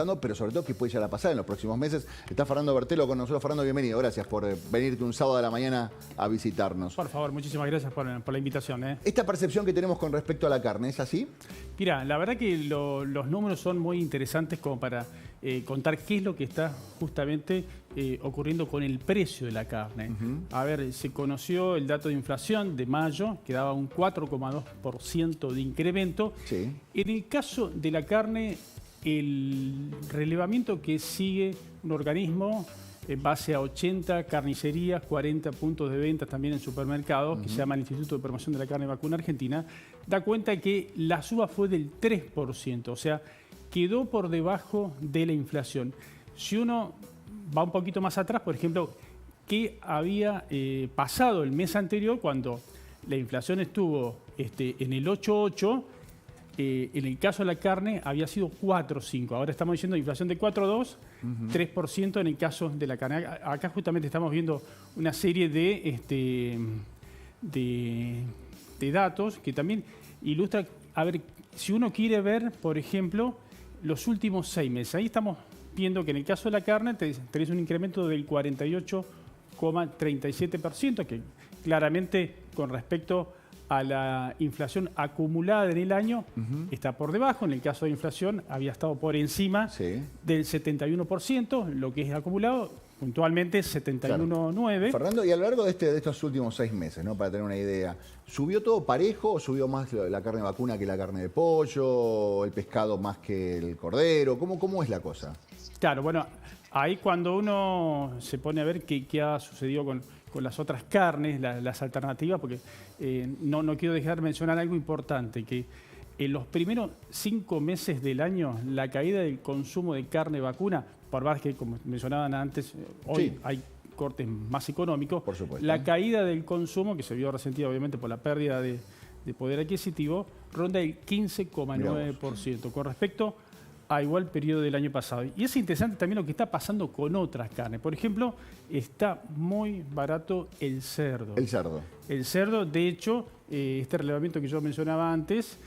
contando, pero sobre todo qué puede llegar a pasar en los próximos meses. Está Fernando Bertelo con nosotros. Fernando, bienvenido. Gracias por venirte un sábado de la mañana a visitarnos. Por favor, muchísimas gracias por la invitación. Esta percepción que tenemos con respecto a la carne, ¿es así? Mira, la verdad que los números son muy interesantes como para contar qué es lo que está justamente ocurriendo con el precio de la carne. A ver, se conoció el dato de inflación de mayo, que daba un 4,2% de incremento. Sí. En el caso de la carne, el relevamiento que sigue un organismo en base a 80 carnicerías, 40 puntos de venta también en supermercados, que se llama el Instituto de Promoción de la Carne Vacuna Argentina, da cuenta que la suba fue del 3%, o sea, quedó por debajo de la inflación. Si uno va un poquito más atrás, por ejemplo, ¿qué había pasado el mes anterior cuando la inflación estuvo en el 8,8%? En el caso de la carne había sido 4,5%. Ahora estamos diciendo inflación de 4,2%, 3% en el caso de la carne. Acá justamente estamos viendo una serie de datos que también ilustra, a ver, si uno quiere ver, por ejemplo, los últimos 6 meses. Ahí estamos viendo que en el caso de la carne tenés un incremento del 48,37%, que claramente con respecto a la inflación acumulada en el año está por debajo. En el caso de inflación había estado por encima del 71%, lo que es acumulado puntualmente 71,9%. Claro. Fernando, y a lo largo de estos últimos 6 meses, ¿no? Para tener una idea, ¿subió todo parejo o subió más la carne vacuna que la carne de pollo, el pescado más que el cordero? ¿Cómo es la cosa? Claro, bueno, ahí cuando uno se pone a ver qué ha sucedido con las otras carnes, las alternativas, porque no quiero dejar de mencionar algo importante, que en los primeros 5 meses del año la caída del consumo de carne vacuna, por más que, como mencionaban antes, hoy hay cortes más económicos, por supuesto, la caída del consumo, que se vio resentida obviamente por la pérdida de poder adquisitivo, ronda el 15,9% con respecto a igual periodo del año pasado. Y es interesante también lo que está pasando con otras carnes. Por ejemplo, está muy barato el cerdo. El cerdo. El cerdo, de hecho, este relevamiento que yo mencionaba antes,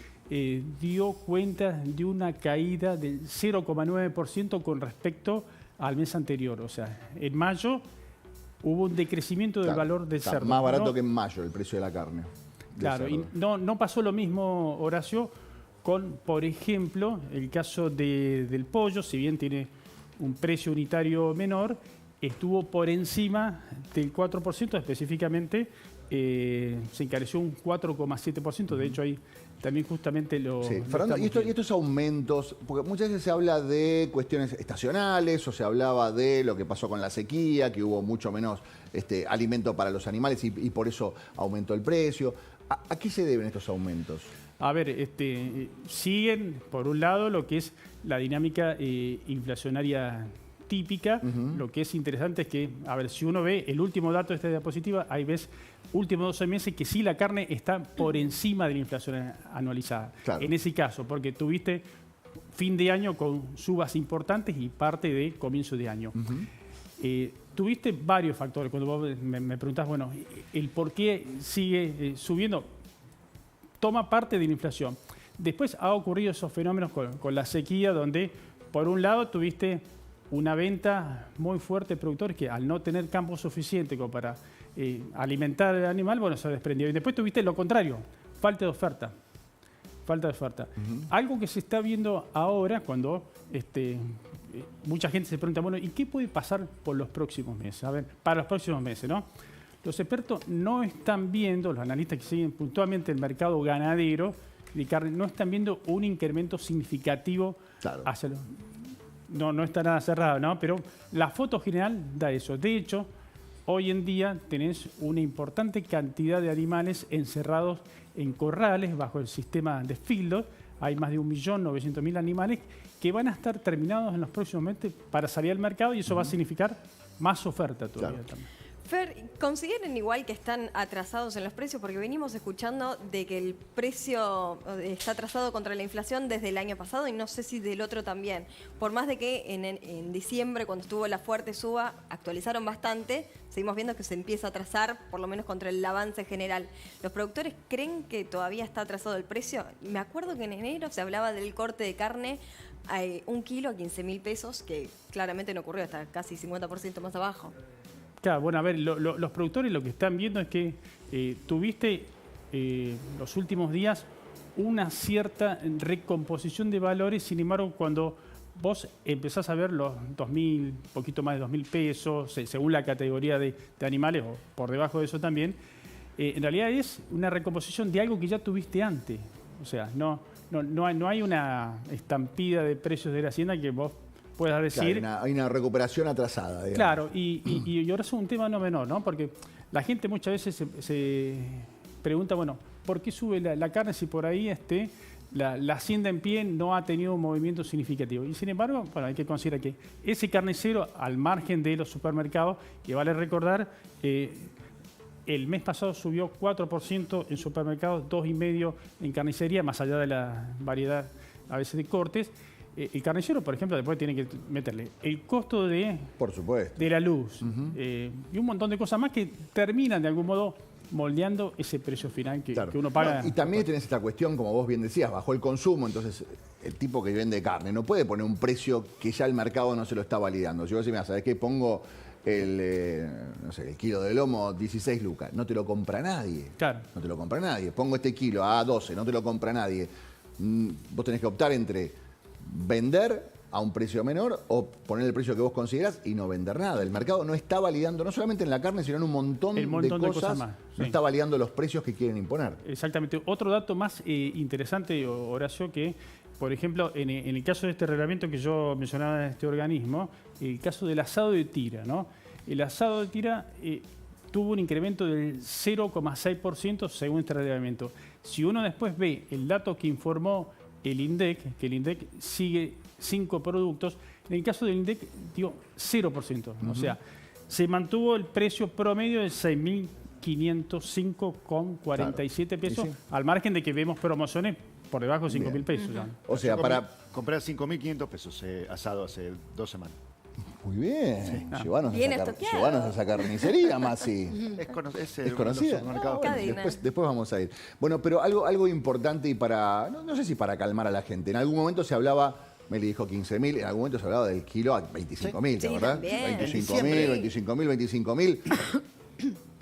dio cuenta de una caída del 0,9% con respecto al mes anterior. O sea, en mayo hubo un decrecimiento del valor del cerdo. Más barato que en mayo el precio de la carne. Claro, y no pasó lo mismo, Horacio, con, por ejemplo, el caso del pollo. Si bien tiene un precio unitario menor, estuvo por encima del 4%, específicamente se encareció un 4,7%. De hecho, ahí también justamente lo... Sí. Fernando, y estos aumentos, porque muchas veces se habla de cuestiones estacionales o se hablaba de lo que pasó con la sequía, que hubo mucho menos alimento para los animales y por eso aumentó el precio. ¿A qué se deben estos aumentos? A ver, siguen, por un lado, lo que es la dinámica inflacionaria típica. Lo que es interesante es que, a ver, si uno ve el último dato de esta diapositiva, ahí ves últimos 12 meses que sí la carne está por encima de la inflación anualizada. Claro. En ese caso, porque tuviste fin de año con subas importantes y parte de comienzo de año. Tuviste varios factores. Cuando vos me preguntás, bueno, el por qué sigue subiendo, toma parte de la inflación. Después ha ocurrido esos fenómenos con la sequía, donde por un lado tuviste una venta muy fuerte de productores que al no tener campo suficiente como para alimentar al animal, bueno, se desprendió. Y después tuviste lo contrario, falta de oferta. Falta de oferta. Algo que se está viendo ahora cuando mucha gente se pregunta, bueno, ¿y qué puede pasar por los próximos meses? A ver, para los próximos meses, ¿no? Los expertos no están viendo, los analistas que siguen puntualmente el mercado ganadero de carne, no están viendo un incremento significativo hacia los... No está nada cerrado, ¿no? Pero la foto general da eso. De hecho, hoy en día tenés una importante cantidad de animales encerrados en corrales bajo el sistema de feedlot. Hay más de 1.900.000 animales que van a estar terminados en los próximos meses para salir al mercado y eso va a significar más oferta todavía también. Fer, ¿consideren igual que están atrasados en los precios? Porque venimos escuchando de que el precio está atrasado contra la inflación desde el año pasado y no sé si del otro también. Por más de que en diciembre, cuando estuvo la fuerte suba, actualizaron bastante, seguimos viendo que se empieza a atrasar, por lo menos contra el avance general. ¿Los productores creen que todavía está atrasado el precio? Me acuerdo que en enero se hablaba del corte de carne hay 1 kilo a 15.000 pesos, que claramente no ocurrió, está casi 50% más abajo. Claro, bueno, a ver, los productores lo que están viendo es que tuviste los últimos días una cierta recomposición de valores. Sin embargo, cuando vos empezás a ver los 2.000, poquito más de 2.000 pesos, según la categoría de animales, o por debajo de eso también, en realidad es una recomposición de algo que ya tuviste antes. O sea, no hay una estampida de precios de la hacienda que vos puedas decir... Claro, hay una recuperación atrasada, digamos. Claro, y ahora es un tema no menor, ¿no? Porque la gente muchas veces se pregunta, bueno, ¿por qué sube la carne si por ahí la hacienda en pie no ha tenido un movimiento significativo? Y sin embargo, bueno, hay que considerar que ese carnicero, al margen de los supermercados, que vale recordar, el mes pasado subió 4% en supermercados, 2,5% en carnicería, más allá de la variedad a veces de cortes. El carnicero, por ejemplo, después tiene que meterle el costo por supuesto, de la luz y un montón de cosas más que terminan de algún modo moldeando ese precio final que uno paga. No, y también tenés esta cuestión, como vos bien decías, bajó el consumo, entonces el tipo que vende carne no puede poner un precio que ya el mercado no se lo está validando. Si vos decís, mira, ¿sabés qué? Pongo el kilo de lomo 16 lucas, no te lo compra nadie. Claro. No te lo compra nadie. Pongo este kilo a 12, no te lo compra nadie. Vos tenés que optar entre vender a un precio menor o poner el precio que vos considerás y no vender nada. El mercado no está validando, no solamente en la carne, sino en un montón de cosas más. Sí. No está validando los precios que quieren imponer. Exactamente. Otro dato más interesante, Horacio, que, por ejemplo, en el caso de este reglamento que yo mencionaba de este organismo, el caso del asado de tira, ¿no? El asado de tira tuvo un incremento del 0,6% según este reglamento. Si uno después ve el dato que informó el INDEC, que el INDEC sigue 5 productos, en el caso del INDEC dio 0%. O sea, se mantuvo el precio promedio de 6.505,47 pesos, al margen de que vemos promociones por debajo de 5.000 pesos. O sea, para comprar 5.500 pesos asado hace 2 semanas. Muy bien. Sí. Llévanos a esa carnicería, Masi. Es conocida. Después vamos a ir. Bueno, pero algo importante y para, no sé si para calmar a la gente. En algún momento se hablaba, Meli dijo 15.000, en algún momento se hablaba del kilo a 25.000, sí, ¿verdad? También. 25.000.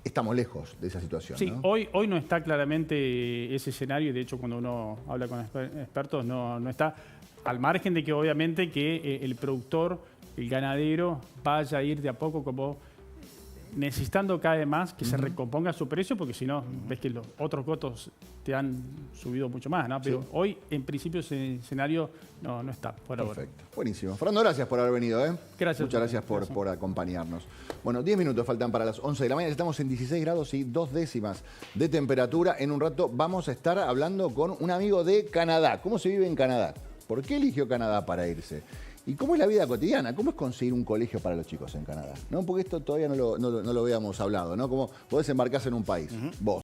Estamos lejos de esa situación, Sí, ¿no? hoy no está claramente ese escenario, y de hecho cuando uno habla con expertos no está, al margen de que obviamente que el productor, el ganadero, vaya a ir de a poco como necesitando cada vez más que se recomponga su precio, porque si no, ves que los otros costos te han subido mucho más, ¿no? Pero hoy, en principio, ese escenario no está por ahora. Perfecto. Buenísimo. Fernando, gracias por haber venido, ¿eh? Gracias. Muchas gracias por acompañarnos. Bueno, 10 minutos faltan para las 11 de la mañana. Estamos en 16 grados y 2 décimas de temperatura. En un rato vamos a estar hablando con un amigo de Canadá. ¿Cómo se vive en Canadá? ¿Por qué eligió Canadá para irse? ¿Y cómo es la vida cotidiana? ¿Cómo es conseguir un colegio para los chicos en Canadá? ¿No? Porque esto todavía no lo habíamos hablado, ¿no? ¿Cómo podés embarcarse en un país? Vos.